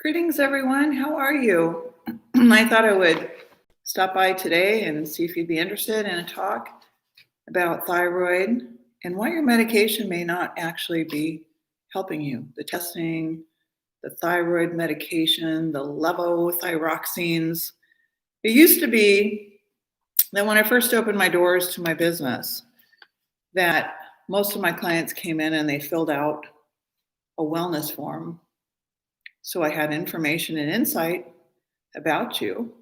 Greetings, everyone. How are you? I thought I would stop by today and see if you'd be interested in a talk about thyroid and why your medication may not actually be helping you. The testing, the thyroid medication, the levothyroxines. It used to be that when I first opened my doors to my business, that most of my clients came in and they filled out a wellness form. So I had information and insight about you.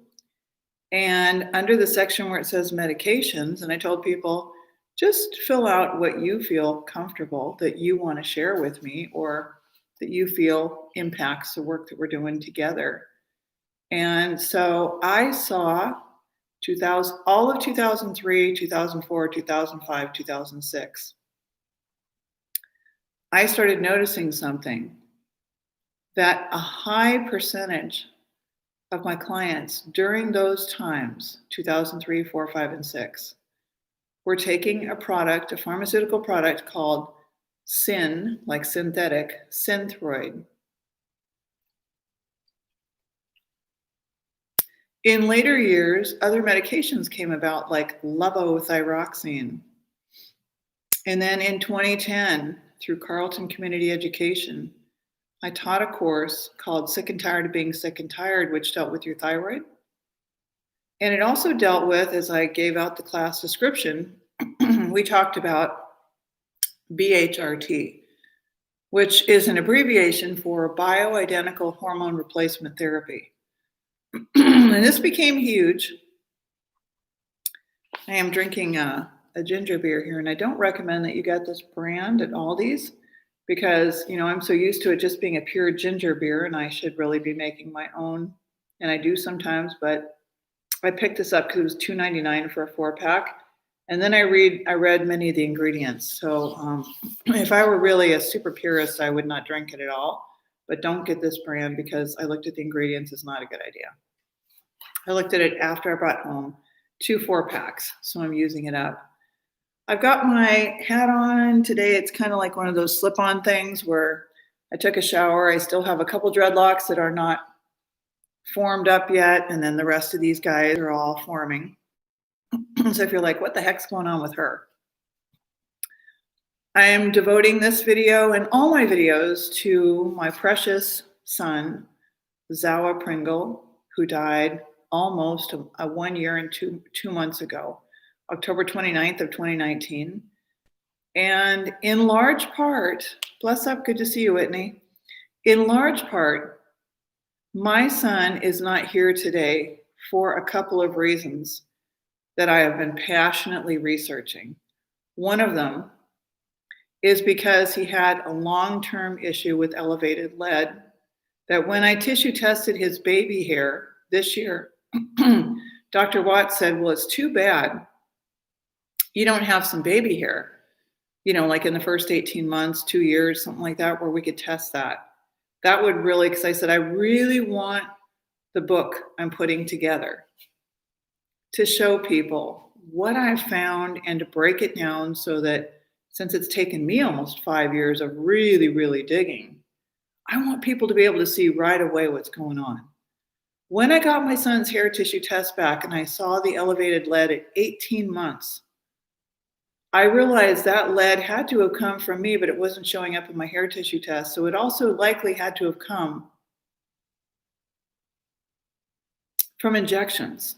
And under the section where it says medications, and I told people, just fill out what you feel comfortable that you want to share with me or that you feel impacts the work that we're doing together. And so I saw all of 2003, 2004, 2005, 2006. I started noticing something, that a high percentage of my clients during those times, 2003, 4, 5, and 6, were taking a pharmaceutical product called like synthetic, Thyroid. In later years, other medications came about like levothyroxine. And then in 2010, through Carleton Community Education, I taught a course called Sick and Tired of Being Sick and Tired, which dealt with your thyroid. And it also dealt with, as I gave out the class description, we talked about BHRT, which is an abbreviation for bioidentical hormone replacement therapy. And this became huge. I am drinking a ginger beer here, and I don't recommend that you get this brand at Aldi's, because, I'm so used to it just being a pure ginger beer, and I should really be making my own. And I do sometimes, but I picked this up because it was $2.99 for a 4-pack. And then I read many of the ingredients. So if I were really a super purist, I would not drink it at all. But don't get this brand, because I looked at the ingredients. It's not a good idea. I looked at it after I brought home 2 4-packs. So I'm using it up. I've got my hat on today. It's kind of like one of those slip-on things where I took a shower. I still have a couple dreadlocks that are not formed up yet, and then the rest of these guys are all forming. So if you're like, what the heck's going on with her? I am devoting this video and all my videos to my precious son, Zawa Pringle, who died almost 1 year and two months ago. October 29th of 2019. And in large part, bless up, good to see you, Whitney. In large part, my son is not here today for a couple of reasons that I have been passionately researching. One of them is because he had a long-term issue with elevated lead, that when I tissue tested his baby hair this year, Dr. Watts said, well, it's too bad you don't have some baby hair, like in the first 18 months, 2 years, something like that, where we could test that. That would really, because I said, I really want the book I'm putting together to show people what I've found and to break it down so that, since it's taken me almost 5 years of really, really digging, I want people to be able to see right away what's going on. When I got my son's hair tissue test back and I saw the elevated lead at 18 months, I realized that lead had to have come from me, but it wasn't showing up in my hair tissue test. So it also likely had to have come from injections.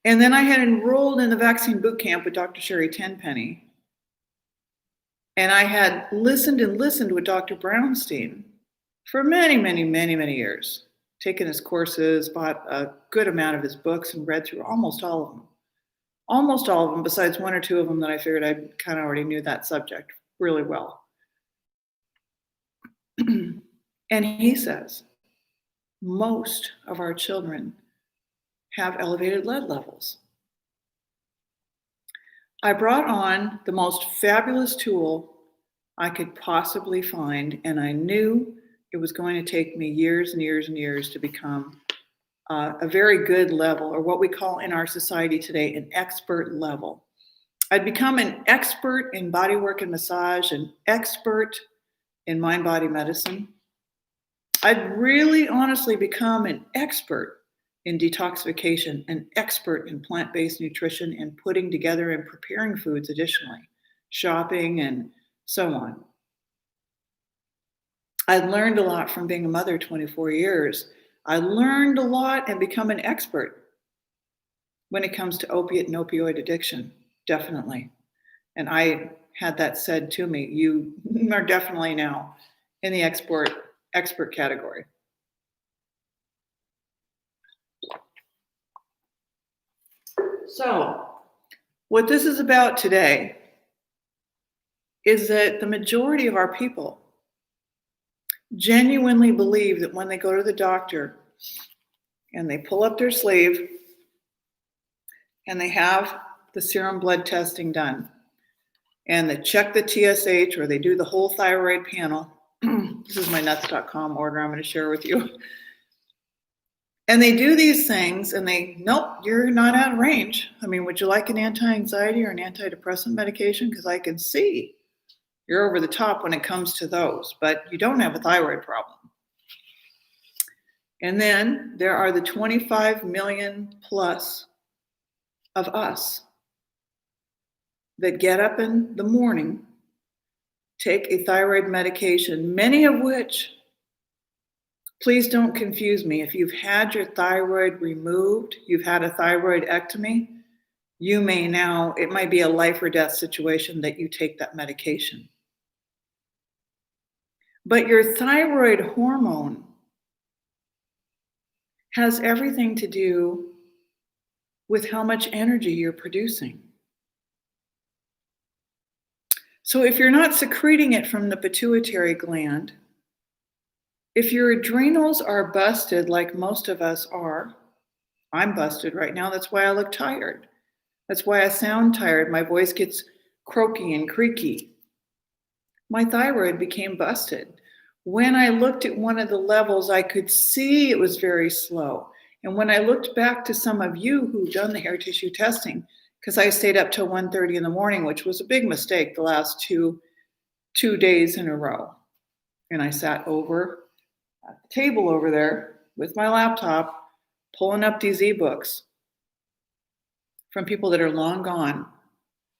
And then I had enrolled in the vaccine boot camp with Dr. Sherry Tenpenny. And I had listened with Dr. Brownstein for many, many, many, many years. Taken his courses, bought a good amount of his books, and read through almost all of them. Almost all of them, besides 1 or 2 of them that I figured I kind of already knew that subject really well. And he says, most of our children have elevated lead levels. I brought on the most fabulous tool I could possibly find, and I knew it was going to take me years and years and years to become a very good level, or what we call in our society today, an expert level. I'd become an expert in bodywork and massage, an expert in mind-body medicine, I'd really honestly become an expert in detoxification, an expert in plant-based nutrition and putting together and preparing foods additionally, shopping and so on. I learned a lot from being a mother 24 years. I learned a lot and become an expert when it comes to opiate and opioid addiction, definitely. And I had that said to me, you are definitely now in the expert category. So, what this is about today is that the majority of our people genuinely believe that when they go to the doctor and they pull up their sleeve and they have the serum blood testing done and they check the TSH or they do the whole thyroid panel. This is my nuts.com order I'm going to share with you. And they do these things and nope, you're not out of range. I mean, would you like an anti-anxiety or an antidepressant medication? Because I can see you're over the top when it comes to those, but you don't have a thyroid problem. And then there are the 25 million plus of us that get up in the morning, take a thyroid medication, many of which, please don't confuse me. If you've had your thyroid removed, you've had a thyroidectomy, you may now, it might be a life or death situation that you take that medication. But your thyroid hormone has everything to do with how much energy you're producing. So if you're not secreting it from the pituitary gland, if your adrenals are busted like most of us are, I'm busted right now, that's why I look tired. That's why I sound tired. My voice gets croaky and creaky. My thyroid became busted. When I looked at one of the levels, I could see it was very slow. And when I looked back to some of you who've done the hair tissue testing, because I stayed up till 1:30 in the morning, which was a big mistake the last two days in a row. And I sat over at the table over there with my laptop, pulling up these ebooks from people that are long gone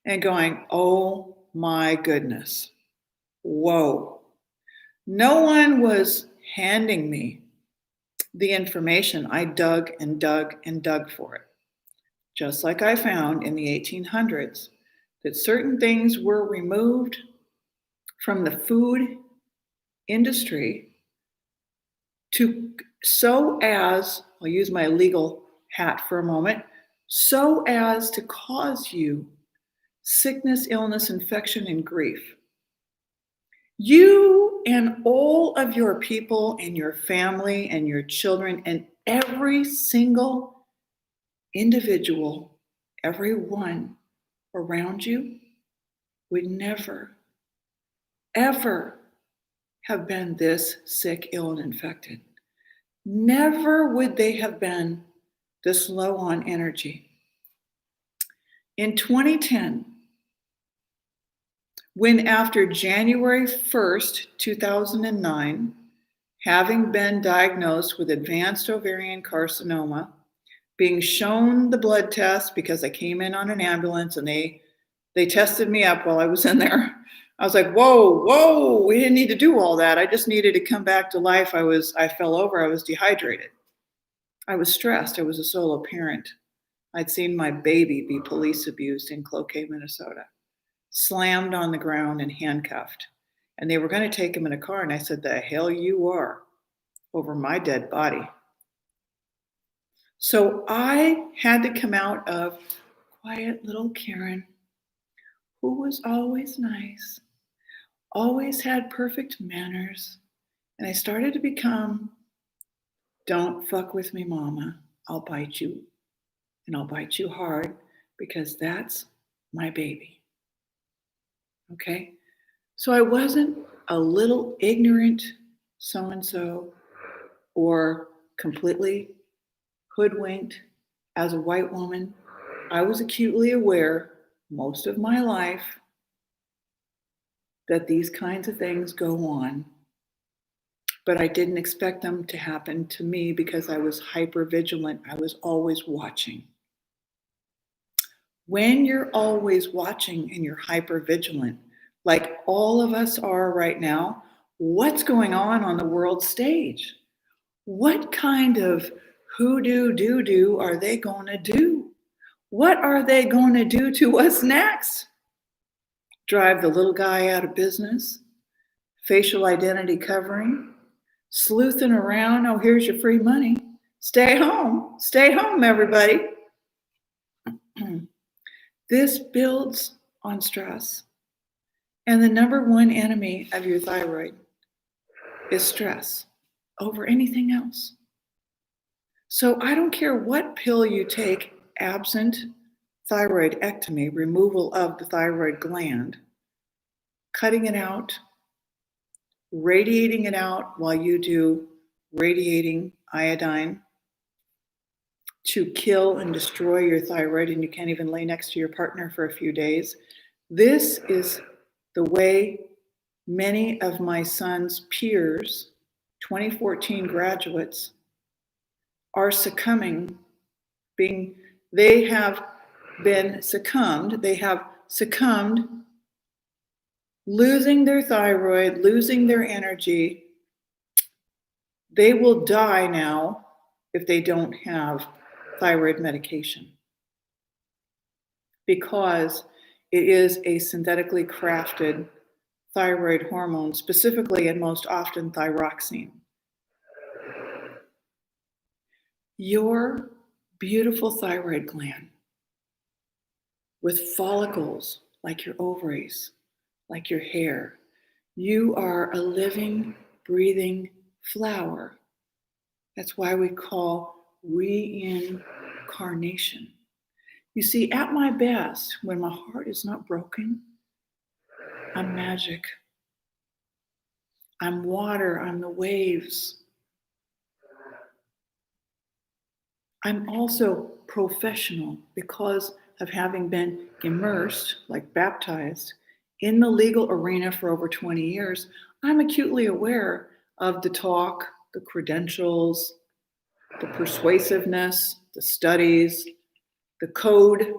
and going, oh my goodness, whoa. No one was handing me the information. I dug and dug and dug for it. Just like I found in the 1800s that certain things were removed from the food industry so as, I'll use my legal hat for a moment, so as to cause you sickness, illness, infection, and grief. You and all of your people and your family and your children and every single individual, everyone around you would never, ever have been this sick, ill, and infected. Never would they have been this low on energy. In 2010, when after January 1st, 2009, having been diagnosed with advanced ovarian carcinoma, being shown the blood test because I came in on an ambulance and they tested me up while I was in there. I was like, whoa, we didn't need to do all that. I just needed to come back to life. I fell over, I was dehydrated. I was stressed, I was a solo parent. I'd seen my baby be police abused in Cloquet, Minnesota, slammed on the ground and handcuffed. And they were going to take him in a car. And I said, the hell you are, over my dead body. So I had to come out of quiet little Karen, who was always nice, always had perfect manners. And I started to become, don't fuck with me, mama. I'll bite you. And I'll bite you hard because that's my baby. Okay? So I wasn't a little ignorant so-and-so or completely hoodwinked as a white woman. I was acutely aware most of my life that these kinds of things go on but I didn't expect them to happen to me because I was hyper vigilant. I was always watching. When you're always watching and you're hyper vigilant, like all of us are right now, what's going on the world stage? What kind of hoodoo doo-doo are they going to do? What are they going to do to us next? Drive the little guy out of business? Facial identity covering? Sleuthing around? Oh, here's your free money. Stay home, everybody. This builds on stress. And the number one enemy of your thyroid is stress over anything else. So I don't care what pill you take absent thyroidectomy, removal of the thyroid gland, cutting it out, radiating it out while you do radiating iodine to kill and destroy your thyroid, and you can't even lay next to your partner for a few days. This is the way many of my son's peers, 2014 graduates, are succumbing, they have succumbed, losing their thyroid, losing their energy. They will die now if they don't have thyroid medication, because it is a synthetically crafted thyroid hormone, specifically and most often thyroxine. Your beautiful thyroid gland with follicles like your ovaries, like your hair, you are a living, breathing flower. That's why we call reincarnation. You see, at my best, when my heart is not broken, I'm magic. I'm water, I'm the waves. I'm also professional because of having been immersed, like baptized, in the legal arena for over 20 years. I'm acutely aware of the talk, the credentials, the persuasiveness, the studies, the code,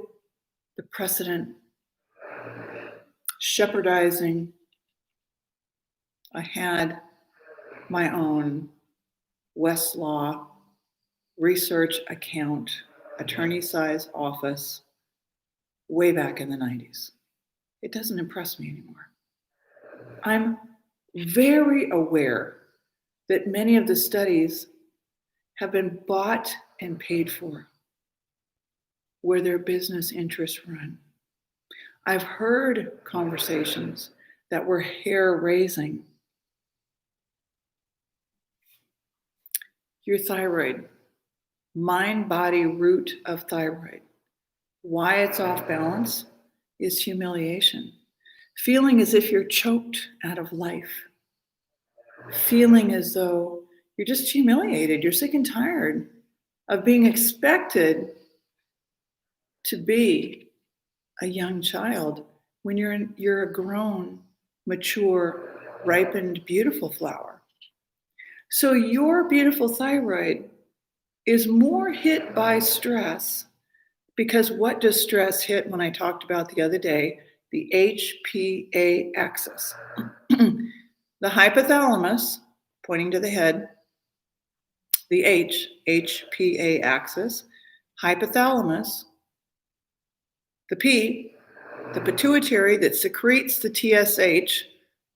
the precedent, shepherdizing. I had my own Westlaw research account, attorney-size office, way back in the 90s. It doesn't impress me anymore. I'm very aware that many of the studies have been bought and paid for, where their business interests run. I've heard conversations that were hair-raising. Your thyroid, mind-body root of thyroid, why it's off balance is humiliation. Feeling as if you're choked out of life. Feeling as though you're just humiliated. You're sick and tired of being expected to be a young child when you're a grown, mature, ripened, beautiful flower. So your beautiful thyroid is more hit by stress, because what does stress hit when I talked about the other day? The HPA axis. The hypothalamus, pointing to the head, the HPA axis, hypothalamus, the P, the pituitary that secretes the TSH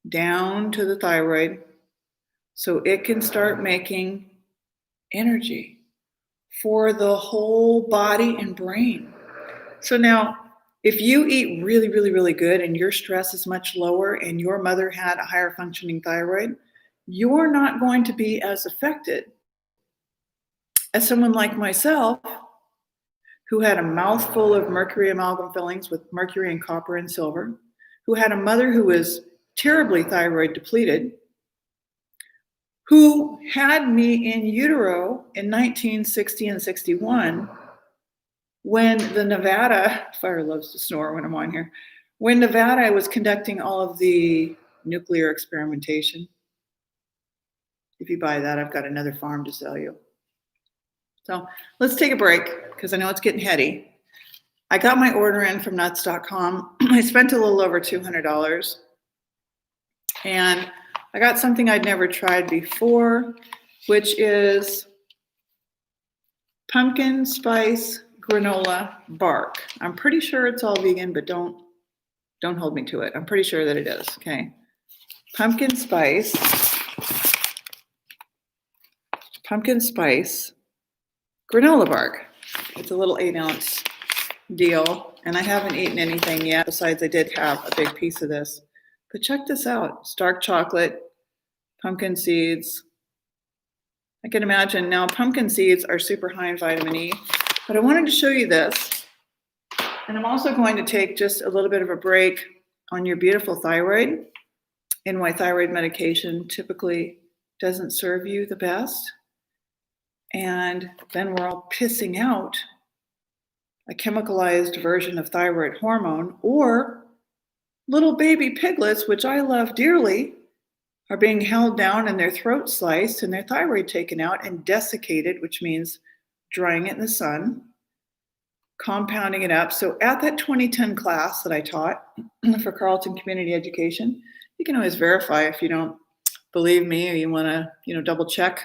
down to the thyroid so it can start making energy for the whole body and brain. So now, if you eat really, really, really good and your stress is much lower and your mother had a higher functioning thyroid, you're not going to be as affected as someone like myself, who had a mouthful of mercury amalgam fillings with mercury and copper and silver, who had a mother who was terribly thyroid depleted, who had me in utero in 1960 and 61, when the Nevada, fire loves to snore when I'm on here, when Nevada was conducting all of the nuclear experimentation. if you buy that, I've got another farm to sell you. So let's take a break because I know it's getting heady. I got my order in from nuts.com. I spent a little over $200. And I got something I'd never tried before, which is pumpkin spice granola bark. I'm pretty sure it's all vegan, but don't hold me to it. I'm pretty sure that it is. Okay. Pumpkin spice granola bark. It's a little 8-ounce deal, and I haven't eaten anything yet. Besides, I did have a big piece of this. But check this out. It's dark chocolate, pumpkin seeds. I can imagine now pumpkin seeds are super high in vitamin E, but I wanted to show you this. And I'm also going to take just a little bit of a break on your beautiful thyroid and why thyroid medication typically doesn't serve you the best. And then we're all pissing out a chemicalized version of thyroid hormone, or little baby piglets, which I love dearly, are being held down and their throat sliced and their thyroid taken out and desiccated, which means drying it in the sun, compounding it up. So at that 2010 class that I taught for Carleton Community Education, you can always verify if you don't believe me or you want to, double check,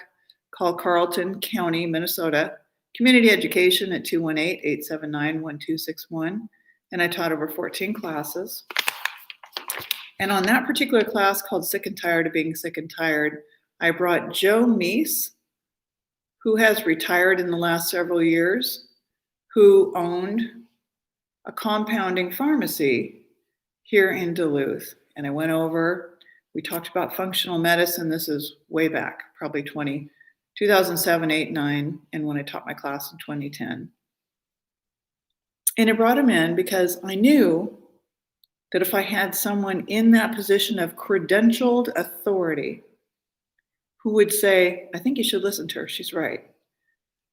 call Carleton County, Minnesota, Community Education at 218-879-1261. And I taught over 14 classes. And on that particular class called Sick and Tired of Being Sick and Tired, I brought Joe Meese, who has retired in the last several years, who owned a compounding pharmacy here in Duluth. And I went over, we talked about functional medicine. This is way back, probably 2007, 8, 9, and when I taught my class in 2010. And I brought him in because I knew that if I had someone in that position of credentialed authority who would say, I think you should listen to her, she's right.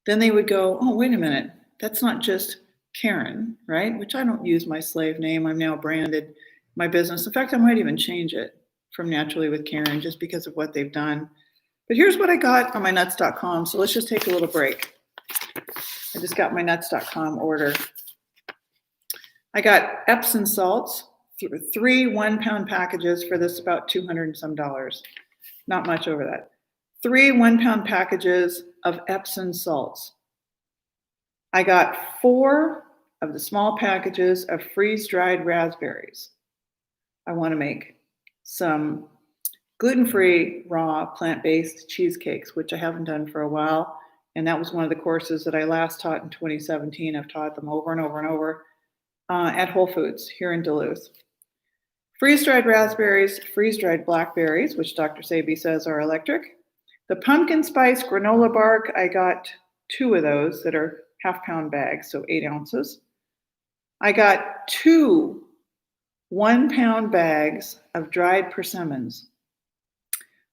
Then they would go, oh, wait a minute, that's not just Karen, right? Which I don't use my slave name. I'm now branded my business. In fact, I might even change it from Naturally with Karen just because of what they've done. But here's what I got on my nuts.com. So let's just take a little break. I just got my nuts.com order. I got Epsom salts, 3 1-pound packages for this, about $200 and some. Not much over that. 3 1-pound packages of Epsom salts. I got 4 of the small packages of freeze-dried raspberries. I want to make some gluten-free, raw, plant-based cheesecakes, which I haven't done for a while. And that was one of the courses that I last taught in 2017. I've taught them over and over and over at Whole Foods here in Duluth. Freeze-dried raspberries, freeze-dried blackberries, which Dr. Sabi says are electric. The pumpkin spice granola bark, I got 2 of those that are half-pound bags, so 8 ounces. I got 2 1-pound bags of dried persimmons.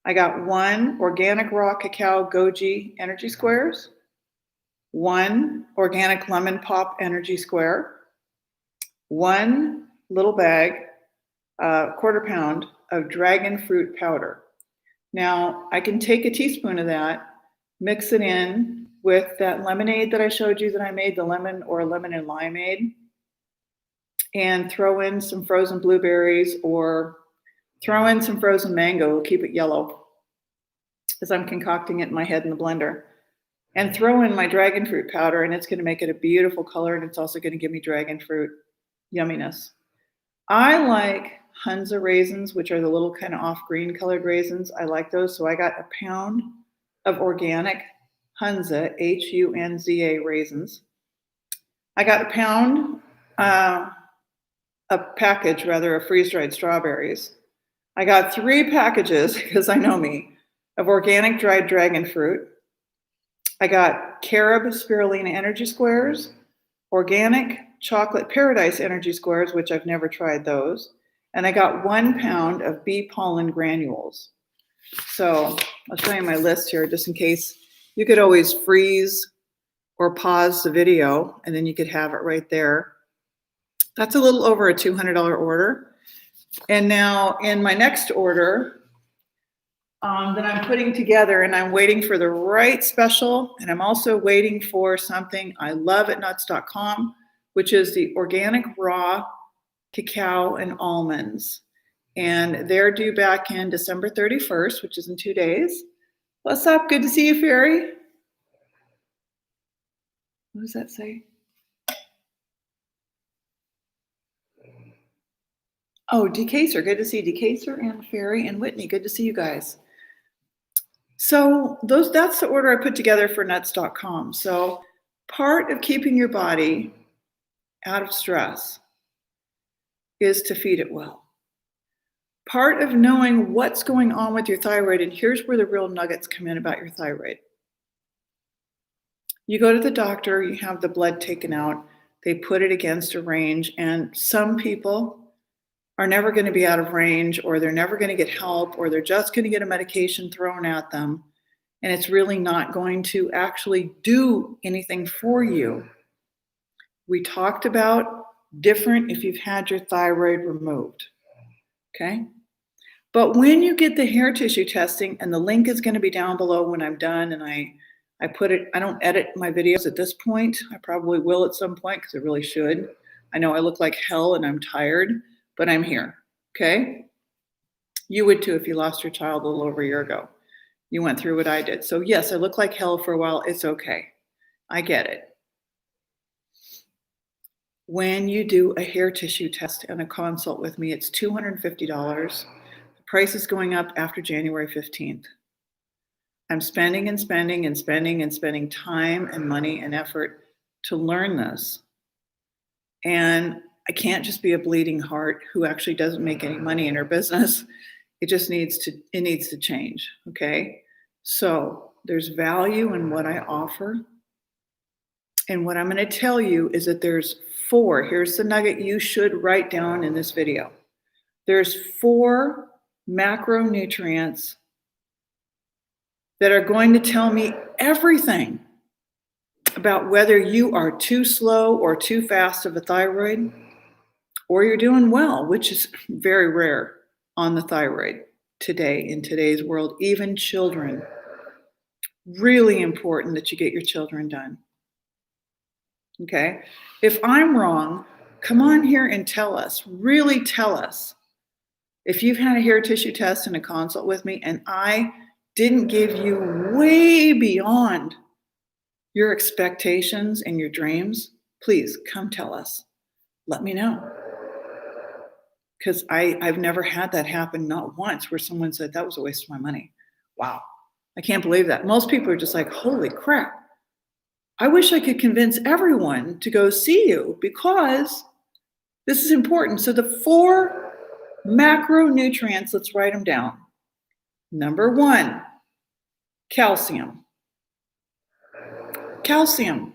I got 1 organic raw cacao goji energy squares, 1 organic lemon pop energy square, 1 little bag, 1/4 pound of dragon fruit powder. Now, I can take a teaspoon of that, mix it in with that lemonade that I showed you that I made, the lemon or lemon and limeade, and throw in some frozen blueberries or throw in some frozen mango. We'll keep it yellow as I'm concocting it in my head in the blender. And throw in my dragon fruit powder, and it's going to make it a beautiful color, and it's also going to give me dragon fruit yumminess. I like Hunza raisins, which are the little kind of off green colored raisins. I like those. So I got a pound of organic Hunza, Hunza raisins. I got a pound, of freeze-dried strawberries. I got 3 packages, because I know me, of organic dried dragon fruit. I got carob spirulina energy squares, organic chocolate paradise energy squares, which I've never tried those. And I got 1 pound of bee pollen granules. So I'll show you my list here just in case. You could always freeze or pause the video and then you could have it right there. That's a little over a $200 order. And now in my next order, that I'm putting together, and I'm waiting for the right special. And I'm also waiting for something I love at nuts.com, which is the organic raw cacao and almonds. And they're due back in December 31st, which is in 2 days. What's up? Good to see you, Fairy. What does that say? Oh, Decaser. Good to see Decaser and Fairy and Whitney. Good to see you guys. So that's the order I put together for nuts.com. So part of keeping your body out of stress is to feed it well. Part of knowing what's going on with your thyroid, and here's where the real nuggets come in about your thyroid. You go to the doctor, you have the blood taken out, they put it against a range, and some people are never going to be out of range, or they're never going to get help, or they're just going to get a medication thrown at them, and it's really not going to actually do anything for you. We talked about different if you've had your thyroid removed, okay? But when you get the hair tissue testing, and the link is going to be down below when I'm done, and I put it, I don't edit my videos at this point. I probably will at some point because I really should. I know I look like hell and I'm tired, but I'm here, okay? You would too if you lost your child a little over a year ago. You went through what I did. So yes, I look like hell for a while. It's okay. I get it. When you do a hair tissue test and a consult with me, it's $250. The price is going up after January 15th. I'm spending and spending and spending and spending time and money and effort to learn this. And I can't just be a bleeding heart who actually doesn't make any money in her business. It needs to change, okay? So there's value in what I offer. And what I'm going to tell you is that there's 4, here's the nugget you should write down in this video. There's 4 macronutrients that are going to tell me everything about whether you are too slow or too fast of a thyroid, or you're doing well, which is very rare on the thyroid today, in today's world, even children. Really important that you get your children done. Okay? If I'm wrong, come on here and tell us, really tell us. If you've had a hair tissue test and a consult with me and I didn't give you way beyond your expectations and your dreams, please come tell us. Let me know. Because I've never had that happen, not once, where someone said, that was a waste of my money. Wow. I can't believe that. Most people are just like, holy crap. I wish I could convince everyone to go see you because this is important. So the 4 macronutrients, let's write them down. Number 1, calcium. Calcium.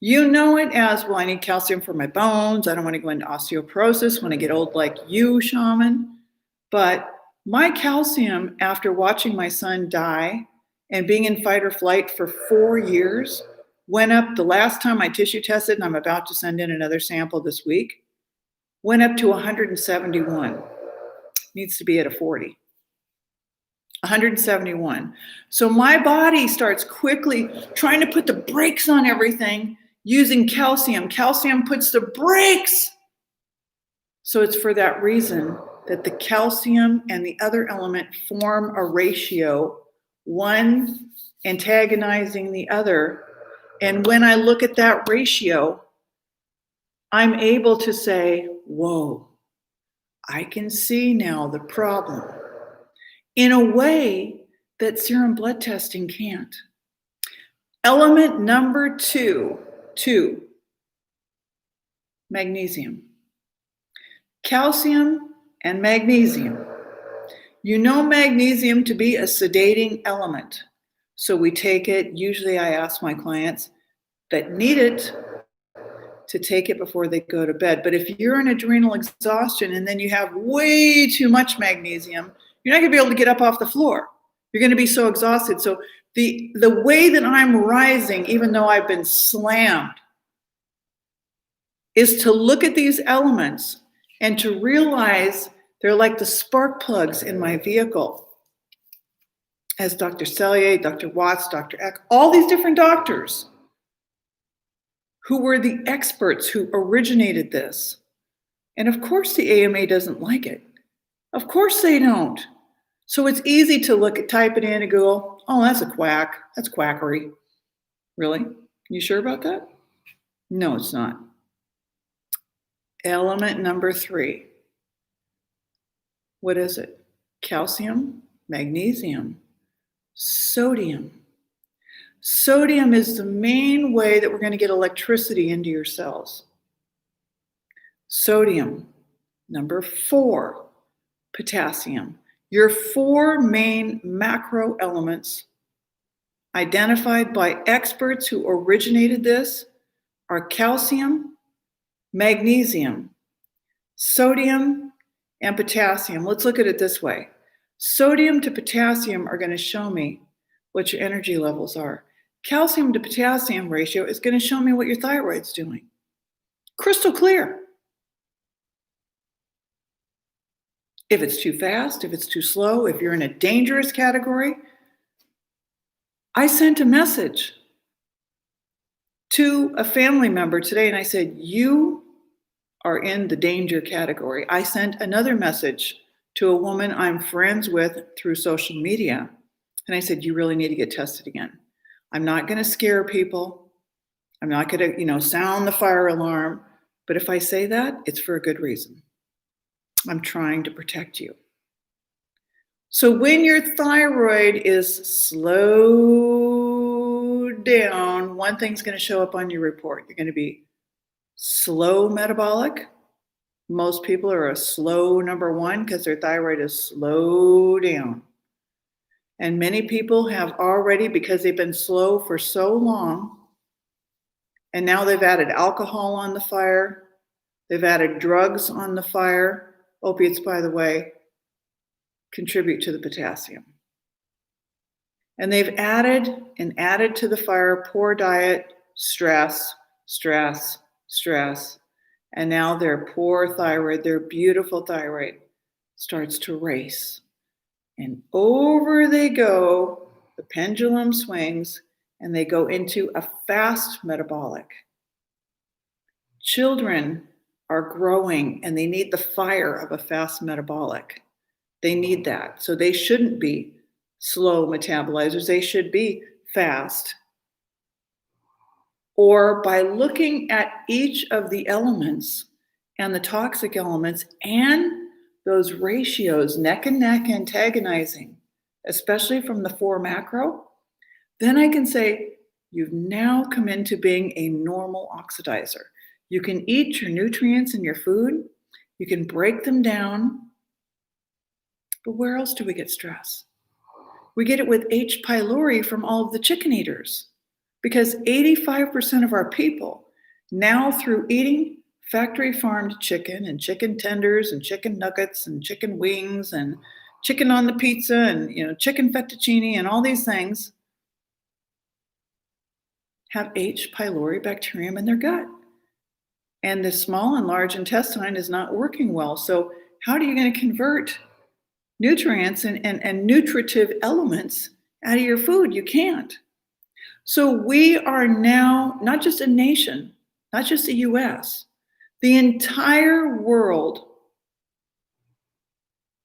You know it as, well, I need calcium for my bones. I don't want to go into osteoporosis when I get old like you, Shaman. But my calcium, after watching my son die and being in fight or flight for 4 years, went up. The last time I tissue tested, and I'm about to send in another sample this week, went up to 171. Needs to be at a 40. 171. So my body starts quickly trying to put the brakes on everything using calcium. Calcium puts the brakes. So it's for that reason that the calcium and the other element form a ratio, one antagonizing the other. And when I look at that ratio, I'm able to say, whoa, I can see now the problem in a way that serum blood testing can't. Element number 2, magnesium. Calcium and magnesium. You know magnesium to be a sedating element. So we take it, usually I ask my clients that need it to take it before they go to bed. But if you're in adrenal exhaustion and then you have way too much magnesium, you're not gonna be able to get up off the floor. You're gonna be so exhausted. So the way that I'm rising, even though I've been slammed, is to look at these elements and to realize they're like the spark plugs in my vehicle. as Dr. Selye, Dr. Watts, Dr. Eck, all these different doctors who were the experts who originated this. And of course the AMA doesn't like it. Of course they don't. So it's easy to type it in and go, oh, that's a quack. That's quackery. Really? You sure about that? No, it's not. Element number 3. What is it? Calcium, magnesium, sodium. Sodium is the main way that we're going to get electricity into your cells. Sodium. Number 4, potassium. Your 4 main macro elements identified by experts who originated this are calcium, magnesium, sodium, and potassium. Let's look at it this way. Sodium to potassium are going to show me what your energy levels are. Calcium to potassium ratio is going to show me what your thyroid's doing. Crystal clear. If it's too fast, if it's too slow, if you're in a dangerous category, I sent a message to a family member today and I said, you are in the danger category. I sent another message to a woman I'm friends with through social media. And I said, you really need to get tested again. I'm not going to scare people. I'm not going to, sound the fire alarm. But if I say that, it's for a good reason. I'm trying to protect you. So when your thyroid is slowed down, one thing's going to show up on your report. You're going to be slow metabolic. Most people are a slow number 1 because their thyroid is slow down. And many people have already, because they've been slow for so long, and now they've added alcohol on the fire, they've added drugs on the fire. Opiates, by the way, contribute to the potassium. And they've added to the fire poor diet, stress. And now their poor thyroid, their beautiful thyroid, starts to race. And over they go, the pendulum swings, and they go into a fast metabolic. Children are growing and they need the fire of a fast metabolic. They need that. So they shouldn't be slow metabolizers. They should be fast. Or by looking at each of the elements and the toxic elements and those ratios, neck and neck antagonizing, especially from the 4 macro, then I can say you've now come into being a normal oxidizer. You can eat your nutrients in your food. You can break them down. But where else do we get stress? We get it with H. pylori from all of the chicken eaters. Because 85% of our people now, through eating factory farmed chicken and chicken tenders and chicken nuggets and chicken wings and chicken on the pizza and chicken fettuccine and all these things, have H. pylori bacterium in their gut. And the small and large intestine is not working well. So how are you going to convert nutrients and nutritive elements out of your food? You can't. So we are now not just a nation, not just the US, the entire world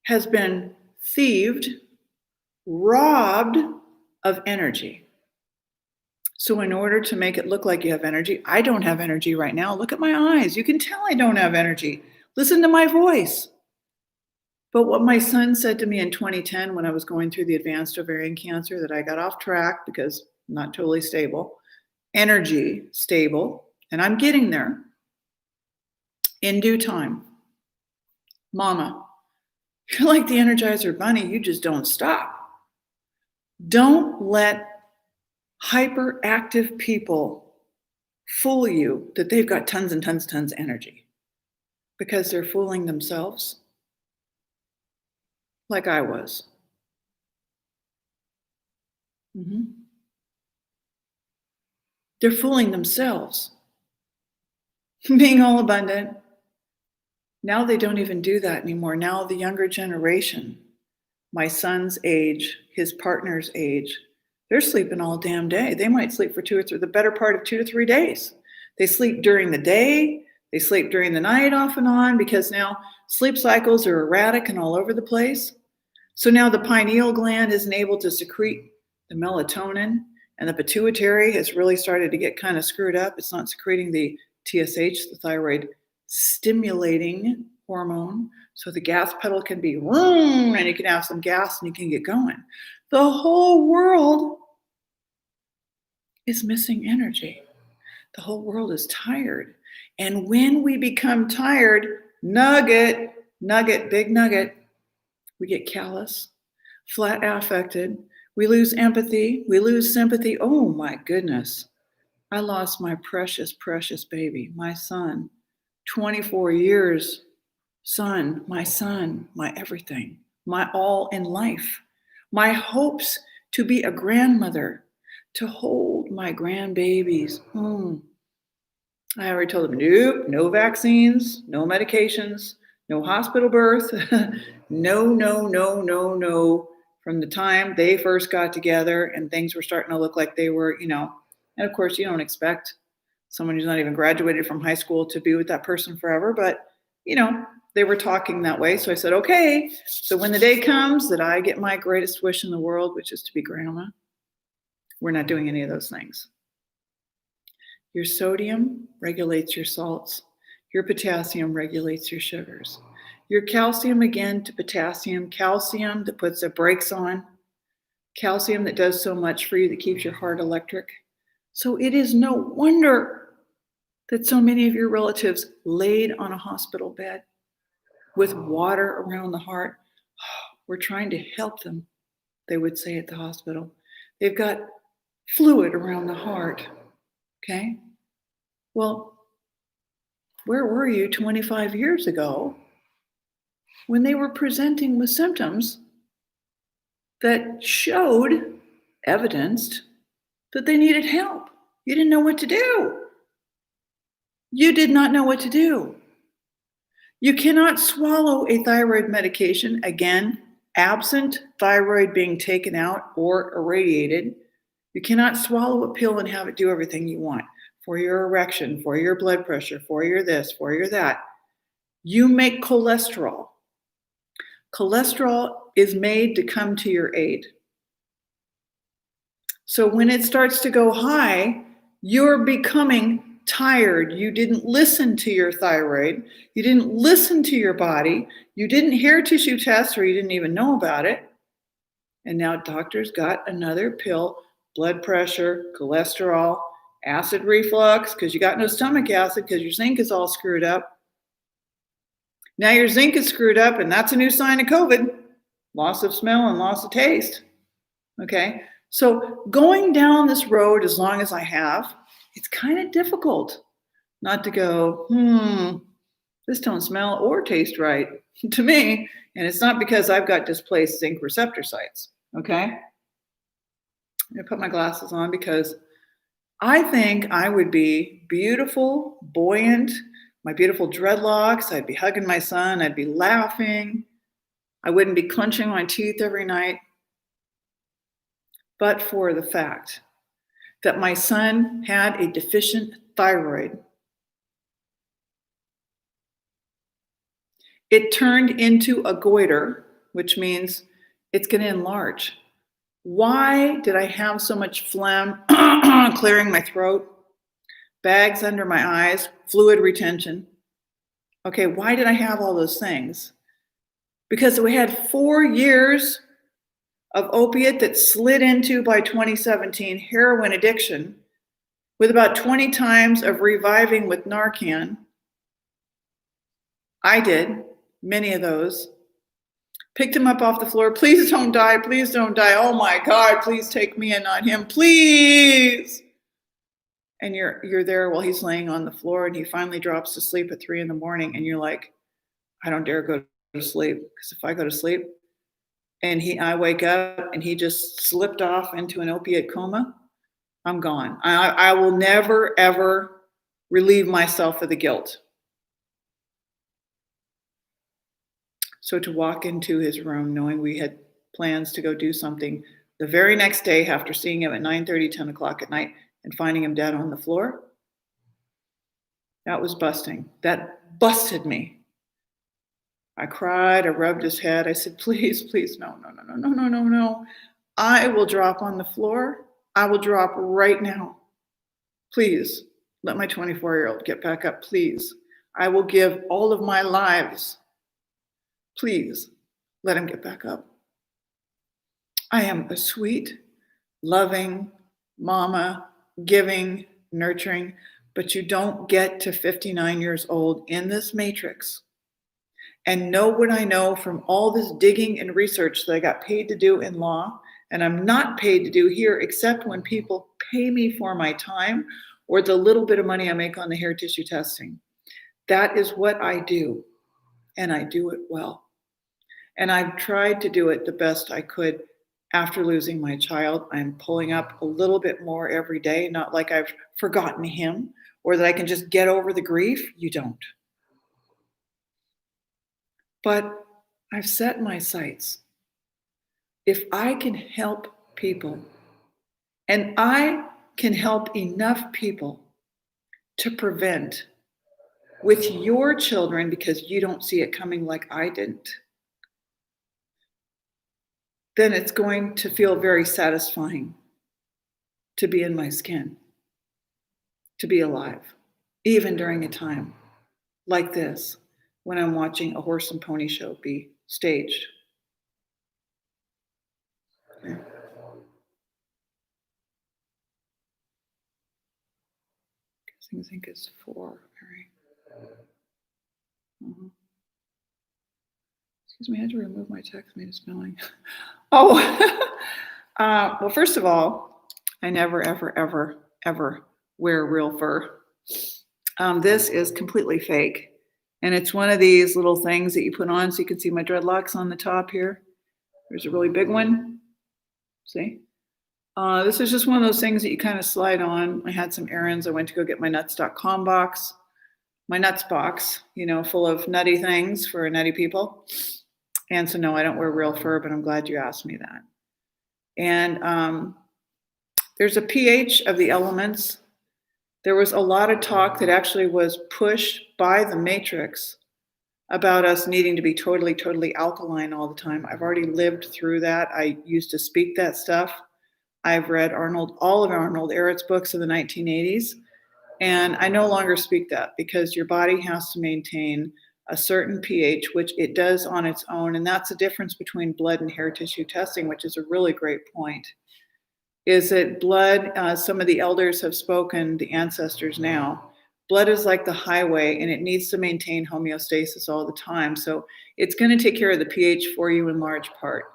has been thieved, robbed of energy. So in order to make it look like you have energy, I don't have energy right now. Look at my eyes. You can tell I don't have energy. Listen to my voice. But what my son said to me in 2010 when I was going through the advanced ovarian cancer, that I got off track because I'm not totally stable, energy stable, and I'm getting there in due time. Mama, you're like the Energizer Bunny. You just don't stop. Don't let hyperactive people fool you that they've got tons and tons of energy, because they're fooling themselves like I was. They're fooling themselves, being all abundant. Now they don't even do that anymore. Now the younger generation, my son's age, his partner's age, they're sleeping all damn day. They might sleep for the better part of 2 to 3 days. They sleep during the day, they sleep during the night off and on, because now sleep cycles are erratic and all over the place. So now the pineal gland isn't able to secrete the melatonin, and the pituitary has really started to get kind of screwed up. It's not secreting the TSH, the thyroid stimulating hormone. So the gas pedal can be vroom, and you can have some gas and you can get going. The whole world is missing energy. The whole world is tired. And when we become tired, nugget, big nugget, we get callous, flat affected. We lose empathy. We lose sympathy. Oh my goodness. I lost my precious, precious baby, my son, 24 years, son, my everything, my all in life, my hopes to be a grandmother, to hold my grandbabies. I already told them, nope, no vaccines, no medications, no hospital birth, no. From the time they first got together and things were starting to look like they were, and of course you don't expect someone who's not even graduated from high school to be with that person forever, but they were talking that way. So I said, okay, so when the day comes that I get my greatest wish in the world, which is to be grandma, we're not doing any of those things. Your sodium regulates your salts. Your potassium regulates your sugars. Your calcium, again, to potassium. Calcium that puts the brakes on. Calcium that does so much for you, that keeps your heart electric. So it is no wonder that so many of your relatives laid on a hospital bed with water around the heart. We're trying to help them, they would say at the hospital. They've got fluid around the heart. Okay? Well, where were you 25 years ago when they were presenting with symptoms that showed, evidenced, that they needed help? You didn't know what to do. You did not know what to do. You cannot swallow a thyroid medication, again, absent thyroid being taken out or irradiated. You cannot swallow a pill and have it do everything you want for your erection, for your blood pressure, for your this, for your that. You make cholesterol. Cholesterol is made to come to your aid. So when it starts to go high, you're becoming tired. You didn't listen to your thyroid. You didn't listen to your body. You didn't hear tissue tests, or you didn't even know about it. And now doctors got another pill, blood pressure, cholesterol, acid reflux, because you got no stomach acid because your zinc is all screwed up. Now your zinc is screwed up, and that's a new sign of COVID. Loss of smell and loss of taste. Okay? So going down this road as long as I have, it's kind of difficult not to go, this don't smell or taste right to me. And it's not because I've got displaced zinc receptor sites. Okay? I'm going to put my glasses on because I think I would be beautiful, buoyant, my beautiful dreadlocks. I'd be hugging my son. I'd be laughing. I wouldn't be clenching my teeth every night. But for the fact that my son had a deficient thyroid, it turned into a goiter, which means it's going to enlarge. Why did I have so much phlegm, clearing my throat, bags under my eyes, fluid retention? Okay, why did I have all those things? Because we had 4 years of opiate that slid into, by 2017, heroin addiction, with about 20 times of reviving with Narcan. I did many of those. Picked him up off the floor. Please don't die. Please don't die. Oh my God, please take me and not him. Please. And you're there while he's laying on the floor, and he finally drops to sleep at 3 a.m. and you're like, I don't dare go to sleep, because if I go to sleep and I wake up and he just slipped off into an opiate coma, I'm gone. I will never, ever relieve myself of the guilt. So to walk into his room knowing we had plans to go do something. The very next day, after seeing him at 9:30, 10 o'clock at night, and finding him dead on the floor, that was busting. That busted me. I cried, I rubbed his head. I said, please, please, no, no, no, no, no, no, no, no. I will drop on the floor. I will drop right now. Please, let my 24-year-old get back up, please. I will give all of my lives. Please, let him get back up. I am a sweet, loving mama, giving, nurturing, but you don't get to 59 years old in this matrix and know what I know from all this digging and research that I got paid to do in law, and I'm not paid to do here except when people pay me for my time or the little bit of money I make on the hair tissue testing. That is what I do, and I do it well. And I've tried to do it the best I could after losing my child. I'm pulling up a little bit more every day, not like I've forgotten him or that I can just get over the grief. You don't. But I've set my sights. If I can help people, and I can help enough people to prevent with your children because you don't see it coming like I didn't, then it's going to feel very satisfying to be in my skin, to be alive, even during a time like this when I'm watching a horse and pony show be staged. Yeah. Guessing zinc is 4. All right. Excuse me, I had to remove my text made a spelling. Oh, well, first of all, I never, ever, ever, ever wear real fur. This is completely fake. And it's one of these little things that you put on so you can see my dreadlocks on the top here. There's a really big one. See? This is just one of those things that you kind of slide on. I had some errands. I went to go get my nuts.com box, my nuts box, full of nutty things for nutty people. And so, no, I don't wear real fur, but I'm glad you asked me that. And there's a pH of the elements. There was a lot of talk that actually was pushed by the matrix about us needing to be totally, totally alkaline all the time. I've already lived through that. I used to speak that stuff. I've read all of Arnold Ehret's books of the 1980s, and I no longer speak that because your body has to maintain a certain pH, which it does on its own. And that's the difference between blood and hair tissue testing, which is a really great point. Is that blood, some of the elders have spoken, the ancestors now, blood is like the highway and it needs to maintain homeostasis all the time. So it's going to take care of the pH for you in large part.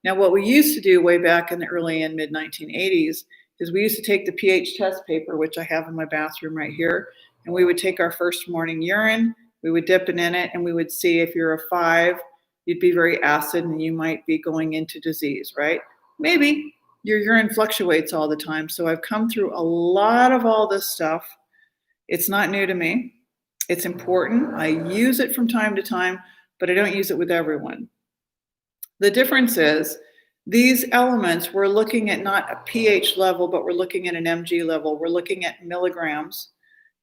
Now, what we used to do way back in the early and mid 1980s is we used to take the pH test paper, which I have in my bathroom right here, and we would take our first morning urine, we would dip it in it, and we would see if you're a 5, you'd be very acid and you might be going into disease, right? Maybe. Your urine fluctuates all the time. So I've come through a lot of all this stuff. It's not new to me. It's important. I use it from time to time, but I don't use it with everyone. The difference is these elements, we're looking at not a pH level, but we're looking at an mg level. We're looking at milligrams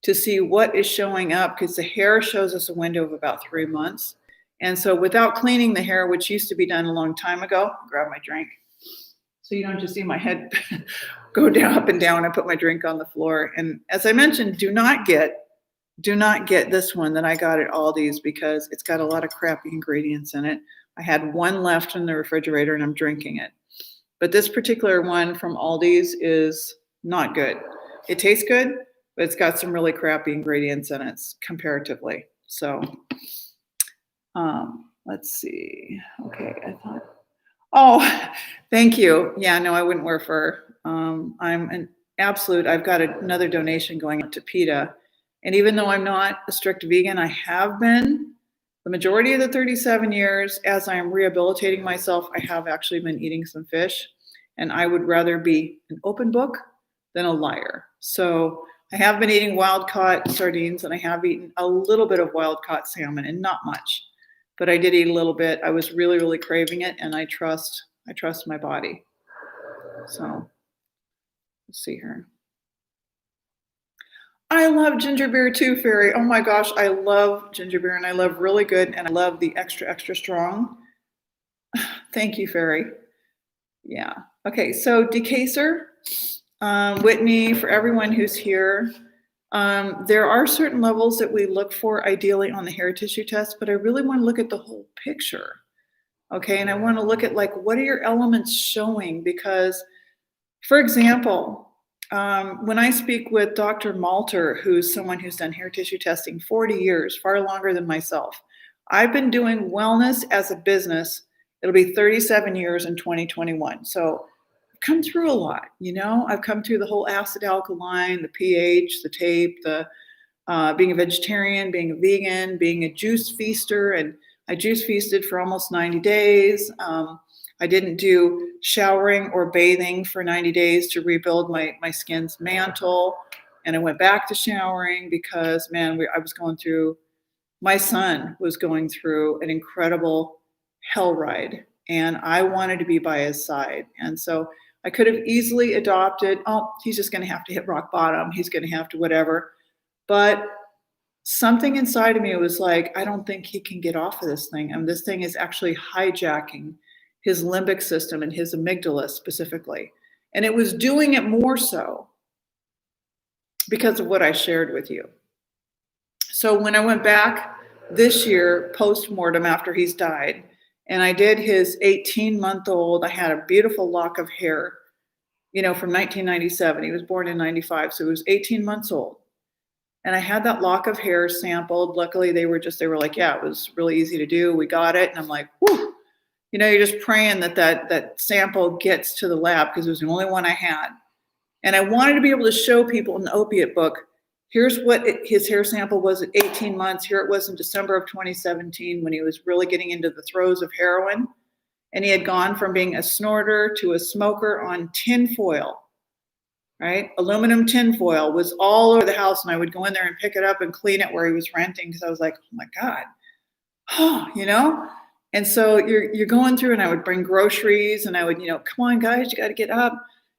to see what is showing up because the hair shows us a window of about 3 months. And so without cleaning the hair, which used to be done a long time ago, grab my drink. So you don't just see my head go down, up and down. I put my drink on the floor. And as I mentioned, do not get this one that I got at Aldi's because it's got a lot of crappy ingredients in it. I had one left in the refrigerator and I'm drinking it. But this particular one from Aldi's is not good. It tastes good, but it's got some really crappy ingredients in it comparatively. So let's see. Okay, I thought. Oh, thank you. Yeah, no, I wouldn't wear fur. I'm an absolute, I've got another donation going out to PETA. And even though I'm not a strict vegan, I have been the majority of the 37 years. As I am rehabilitating myself, I have actually been eating some fish. And I would rather be an open book than a liar. So I have been eating wild-caught sardines and I have eaten a little bit of wild-caught salmon and not much. But I did eat a little bit. I was really, really craving it, and I trust I trust my body. So let's see here. I love ginger beer too, Fairy. Oh my gosh, I love ginger beer, and I love really good, and I love the extra, extra strong. Thank you, Fairy. Yeah. Okay, so decaser, Whitney, for everyone who's here, there are certain levels that we look for ideally on the hair tissue test, but I really want to look at the whole picture. Okay, and I want to look at like, what are your elements showing? Because, for example, when I speak with Dr. Malter, who's someone who's done hair tissue testing 40 years, far longer than myself, I've been doing wellness as a business. It'll be 37 years in 2021. So I've come through a lot, you know, I've come through the whole acid alkaline, the pH, the tape, the being a vegetarian, being a vegan, being a juice feaster, and I juice feasted for almost 90 days. I didn't do showering or bathing for 90 days to rebuild my skin's mantle. And I went back to showering because, man, I was going through, my son was going through an incredible hell ride, and I wanted to be by his side. And so I could have easily adopted, oh, he's just going to have to hit rock bottom. He's going to have to whatever. But something inside of me was like, I don't think he can get off of this thing. And this thing is actually hijacking his limbic system and his amygdala specifically. And it was doing it more so because of what I shared with you. So when I went back this year, post-mortem after he's died, and I did his 18-month-old, I had a beautiful lock of hair, you know, from 1997. He was born in 95, so he was 18 months old. And I had that lock of hair sampled. Luckily, they were like, yeah, it was really easy to do. We got it. And I'm like, whew. You know, you're just praying that sample gets to the lab because it was the only one I had. And I wanted to be able to show people in the opiate book, here's what his hair sample was at 18 months. Here it was in December of 2017 when he was really getting into the throes of heroin. And he had gone from being a snorter to a smoker on tin foil. Right? Aluminum tin foil was all over the house, and I would go in there and pick it up and clean it where he was renting because I was like, oh my God, you know? And so you're going through, and I would bring groceries, and I would, you know, come on, guys, you got to get up.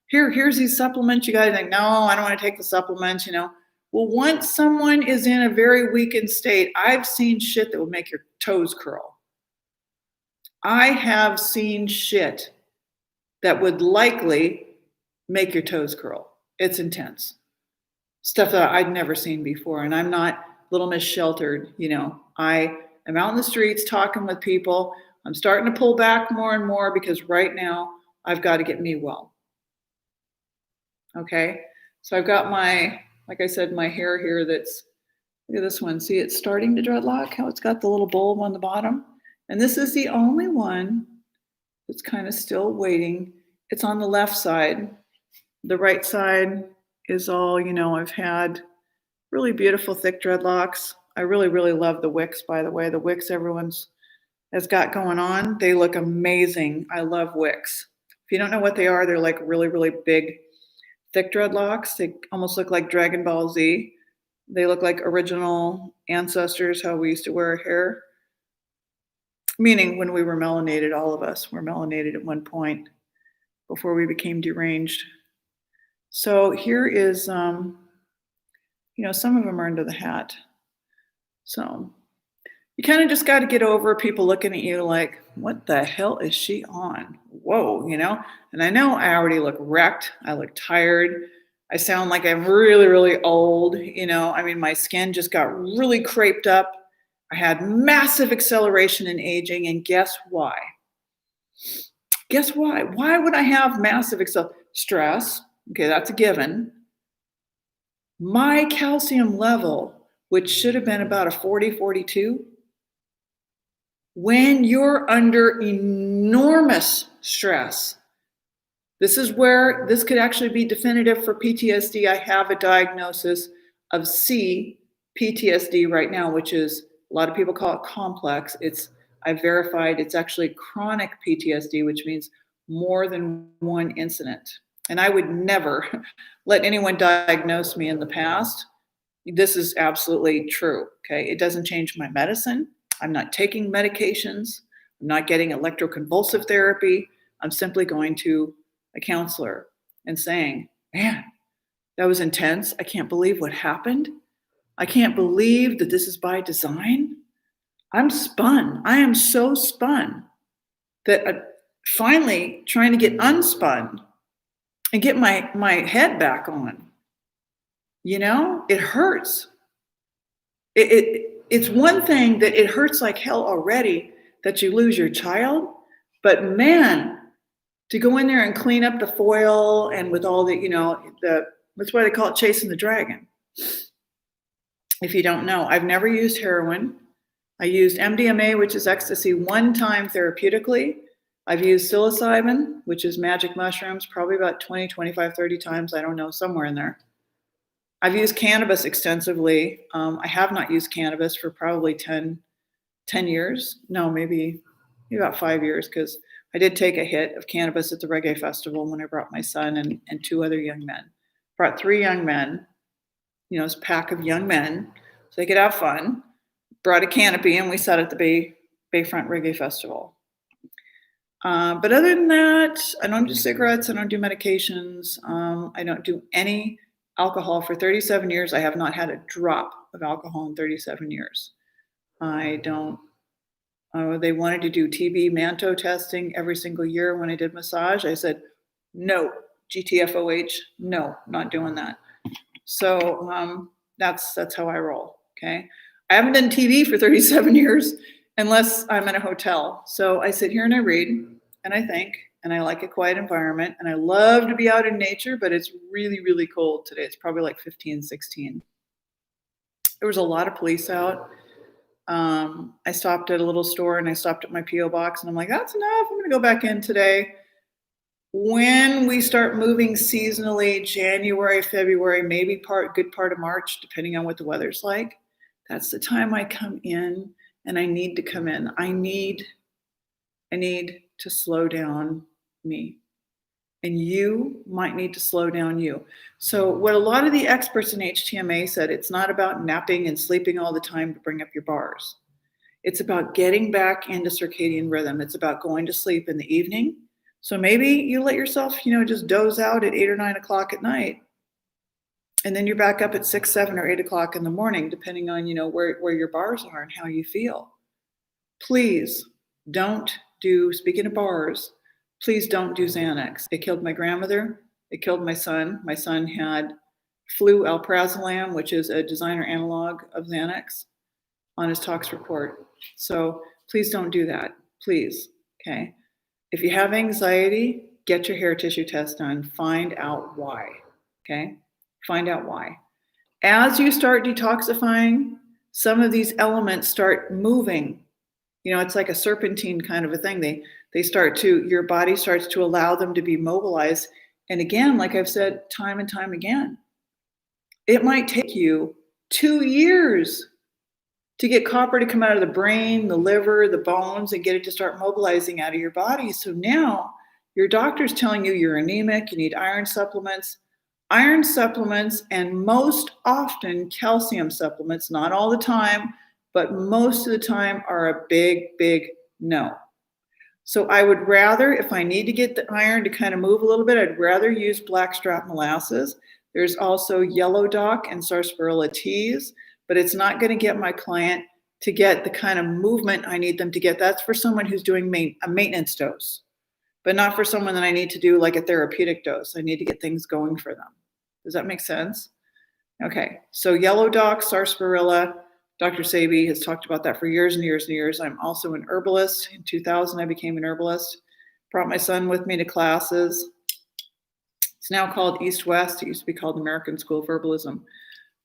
Here's these supplements. You got to think, no, I don't want to take the supplements, you know. Well, once someone is in a very weakened state, I've seen shit that will make your toes curl. I have seen shit that would likely make your toes curl. It's intense. Stuff that I'd never seen before. And I'm not Little Miss Sheltered, you know. I am out in the streets talking with people. I'm starting to pull back more and more because right now I've got to get me well. Okay. So I've got my, like I said, my hair here that's, look at this one. See, it's starting to dreadlock, how it's got the little bulb on the bottom. And this is the only one that's kind of still waiting. It's on the left side. The right side is all, you know, I've had really beautiful thick dreadlocks. I really, really love the wicks, by the way. The wicks everyone's has got going on, they look amazing. I love wicks. If you don't know what they are, they're like really, really big, thick dreadlocks. They almost look like Dragon Ball Z. They look like original ancestors, how we used to wear hair. Meaning when we were melanated, all of us were melanated at one point before we became deranged. So here is, you know, some of them are under the hat. So you kind of just got to get over people looking at you like, what the hell is she on? Whoa, you know? And I know I already look wrecked. I look tired. I sound like I'm really, really old. You know, I mean, my skin just got really creped up. I had massive acceleration in aging. And guess why? Guess why? Why would I have massive stress? Okay, that's a given. My calcium level, which should have been about a 40, 42, when you're under enormous stress, this is where this could actually be definitive for PTSD. I have a diagnosis of CPTSD right now, which is, a lot of people call it complex. I verified it's actually chronic PTSD, which means more than one incident. And I would never let anyone diagnose me in the past. This is absolutely true, okay? It doesn't change my medicine. I'm not taking medications. I'm not getting electroconvulsive therapy. I'm simply going to a counselor and saying, man, that was intense. I can't believe what happened. I can't believe that this is by design. I'm spun. I am so spun that finally trying to get unspun and get my head back on. It hurts. It's one thing that it hurts like hell already that you lose your child, but man, to go in there and clean up the foil and with all that's why they call it chasing the dragon. If you don't know, I've never used heroin. I used MDMA, which is ecstasy, one time therapeutically. I've used psilocybin, which is magic mushrooms, probably about 20, 25, 30 times. I don't know, somewhere in there. I've used cannabis extensively. I have not used cannabis for probably 10 years. No, maybe about 5 years, because I did take a hit of cannabis at the reggae festival when I brought my son and 2 other young men. Brought 3 young men, it's a pack of young men, so they could have fun. Brought a canopy and we sat at the Bayfront Reggae Festival. But other than that, I don't do cigarettes. I don't do medications. I don't do any alcohol. For 37 years, I have not had a drop of alcohol in 37 years. I don't. They wanted to do TB Manto testing every single year when I did massage. I said, no, GTFOH, no, not doing that. So that's how I roll, okay? I haven't done TV for 37 years unless I'm in a hotel. So I sit here and I read and I think, and I like a quiet environment, and I love to be out in nature, but it's really, really cold today. It's probably like 15, 16. There was a lot of police out. I stopped at a little store and I stopped at my P.O. box and I'm like, that's enough. I'm going to go back in today. When we start moving seasonally, January, February, maybe good part of March, depending on what the weather's like, that's the time I come in, and I need to come in. I need to slow down me. And you might need to slow down you. So what a lot of the experts in HTMA said, it's not about napping and sleeping all the time to bring up your bars. It's about getting back into circadian rhythm. It's about going to sleep in the evening. So maybe you let yourself, just doze out at 8 or 9 o'clock at night. And then you're back up at 6, 7, or 8 o'clock in the morning, depending on, where your bars are and how you feel. Please don't do, speaking of bars, please don't do Xanax. It killed my grandmother. It killed my son. My son had flu alprazolam, which is a designer analog of Xanax, on his tox report. So please don't do that. Please. Okay. If you have anxiety, get your hair tissue test done. Find out why. Okay. Find out why. As you start detoxifying, some of these elements start moving. It's like a serpentine kind of a thing. Your body starts to allow them to be mobilized. And again, like I've said time and time again, it might take you 2 years to get copper to come out of the brain, the liver, the bones, and get it to start mobilizing out of your body. So now your doctor's telling you you're anemic, you need iron supplements. Iron supplements, and most often calcium supplements, not all the time, but most of the time, are a big, big no. So I would rather, if I need to get the iron to kind of move a little bit, I'd rather use blackstrap molasses. There's also yellow dock and sarsaparilla teas, but it's not going to get my client to get the kind of movement I need them to get. That's for someone who's doing a maintenance dose, but not for someone that I need to do like a therapeutic dose. I need to get things going for them. Does that make sense? Okay, so yellow dock, sarsaparilla, Dr. Sabi has talked about that for years and years and years. I'm also an herbalist. In 2000, I became an herbalist. Brought my son with me to classes. It's now called East West. It used to be called American School of Herbalism.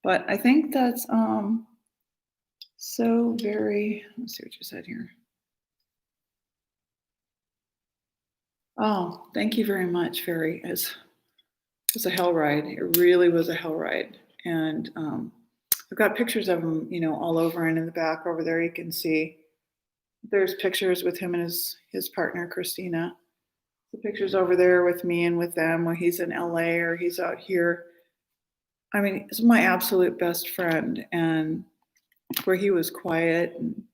But I think that's so very, let's see what you said here. Oh, thank you very much, Ferry. It was a hell ride. It really was a hell ride. And I've got pictures of him, all over, and in the back over there, you can see there's pictures with him and his partner, Christina. The pictures over there with me and with them when he's in LA or he's out here. I mean, he's my absolute best friend, and where he was quiet and,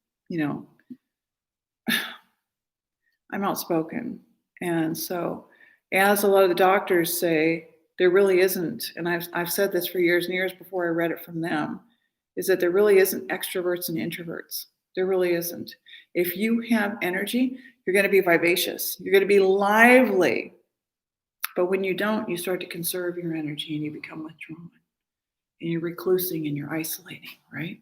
I'm outspoken, And so, as a lot of the doctors say, there really isn't, and I've said this for years and years before I read it from them, is that there really isn't extroverts and introverts. There really isn't. If you have energy, you're going to be vivacious. You're going to be lively. But when you don't, you start to conserve your energy and you become withdrawn. And you're reclusing and you're isolating, right?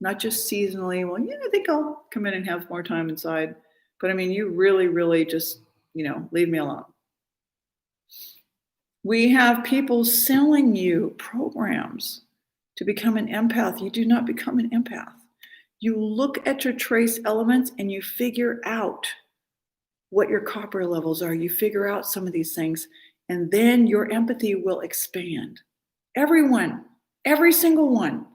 Not just seasonally. Well, yeah, I think I'll come in and have more time inside. But I mean, you really, really just, leave me alone. We have people selling you programs to become an empath. You do not become an empath. You look at your trace elements and you figure out what your copper levels are. You figure out some of these things, and then your empathy will expand. Everyone, every single one,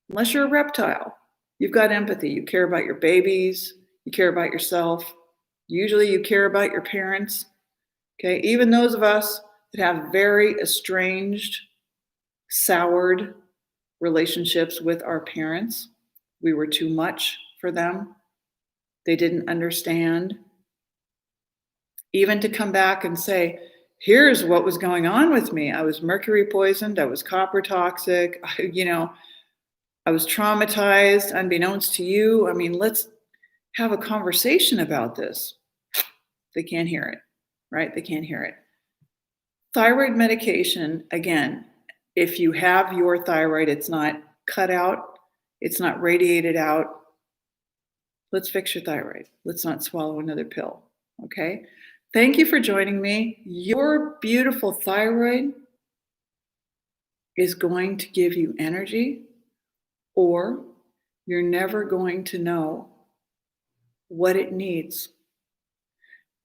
unless you're a reptile, you've got empathy. You care about your babies. You care about yourself. Usually you care about your parents. Okay, even those of us that have very estranged, soured relationships with our parents. We were too much for them. They didn't understand. Even to come back and say, here's what was going on with me. I was mercury poisoned. I was copper toxic. I was traumatized unbeknownst to you. I mean, let's have a conversation about this. They can't hear it, right? They can't hear it. Thyroid medication, again, if you have your thyroid, it's not cut out, it's not radiated out. Let's fix your thyroid. Let's not swallow another pill, okay? Thank you for joining me. Your beautiful thyroid is going to give you energy, or you're never going to know what it needs.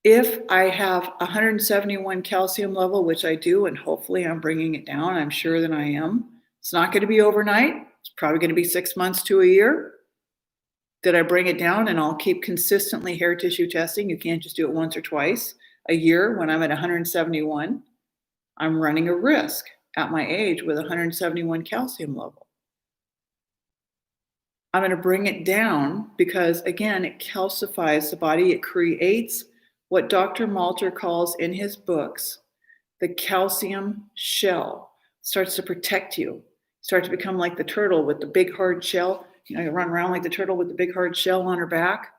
If I have 171 calcium level, which I do, and hopefully I'm bringing it down, I'm sure that I am. It's not going to be overnight. It's probably going to be 6 months to a year that I bring it down, and I'll keep consistently hair tissue testing. You can't just do it once or twice a year. When I'm at 171, I'm running a risk at my age with 171 calcium level. I'm going to bring it down because, again, it calcifies the body. It creates what Dr. Malter calls in his books the calcium shell. It starts to protect you. Start to become like the turtle with the big hard shell. You run around like the turtle with the big hard shell on her back.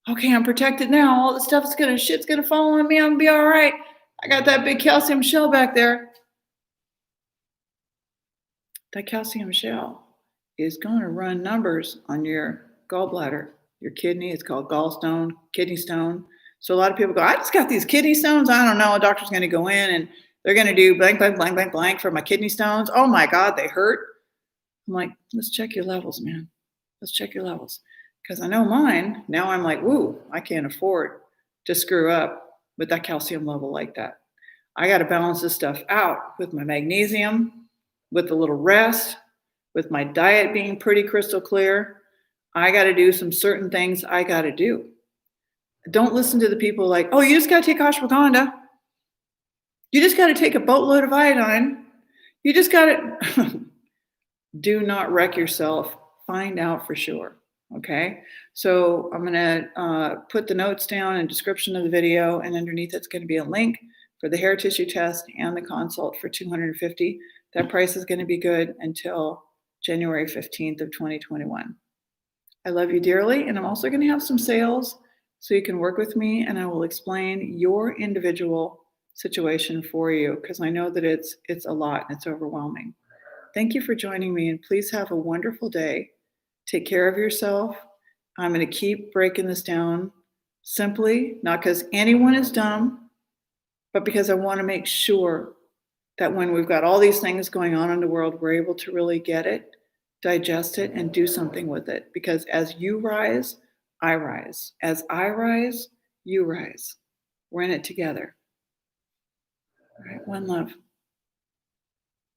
Okay, I'm protected now. All the shit's gonna fall on me. I'm gonna be all right. I got that big calcium shell back there. That calcium shell is gonna run numbers on your gallbladder, your kidney. It's called gallstone, kidney stone. So a lot of people go, I just got these kidney stones. I don't know. A doctor's going to go in and they're going to do blank, blank, blank, blank, blank for my kidney stones. Oh my God, they hurt. I'm like, let's check your levels, man. Let's check your levels. Because I know mine. Now I'm like, woo, I can't afford to screw up with that calcium level like that. I got to balance this stuff out with my magnesium, with a little rest, with my diet being pretty crystal clear. I got to do some certain things I got to do. Don't listen to the people like, oh, you just got to take ashwagandha. You just got to take a boatload of iodine. You just got to do not wreck yourself. Find out for sure. Okay. So I'm going to put the notes down in the description of the video, and underneath it's going to be a link for the hair tissue test and the consult for $250. That price is going to be good until January 15th of 2021. I love you dearly. And I'm also going to have some sales so you can work with me, and I will explain your individual situation for you, because I know that it's a lot and it's overwhelming. Thank you for joining me, and please have a wonderful day. Take care of yourself. I'm going to keep breaking this down simply, not because anyone is dumb, but because I want to make sure that when we've got all these things going on in the world, we're able to really get it, digest it, and do something with it. Because as you rise, I rise. As I rise, you rise. We're in it together. All right, one love.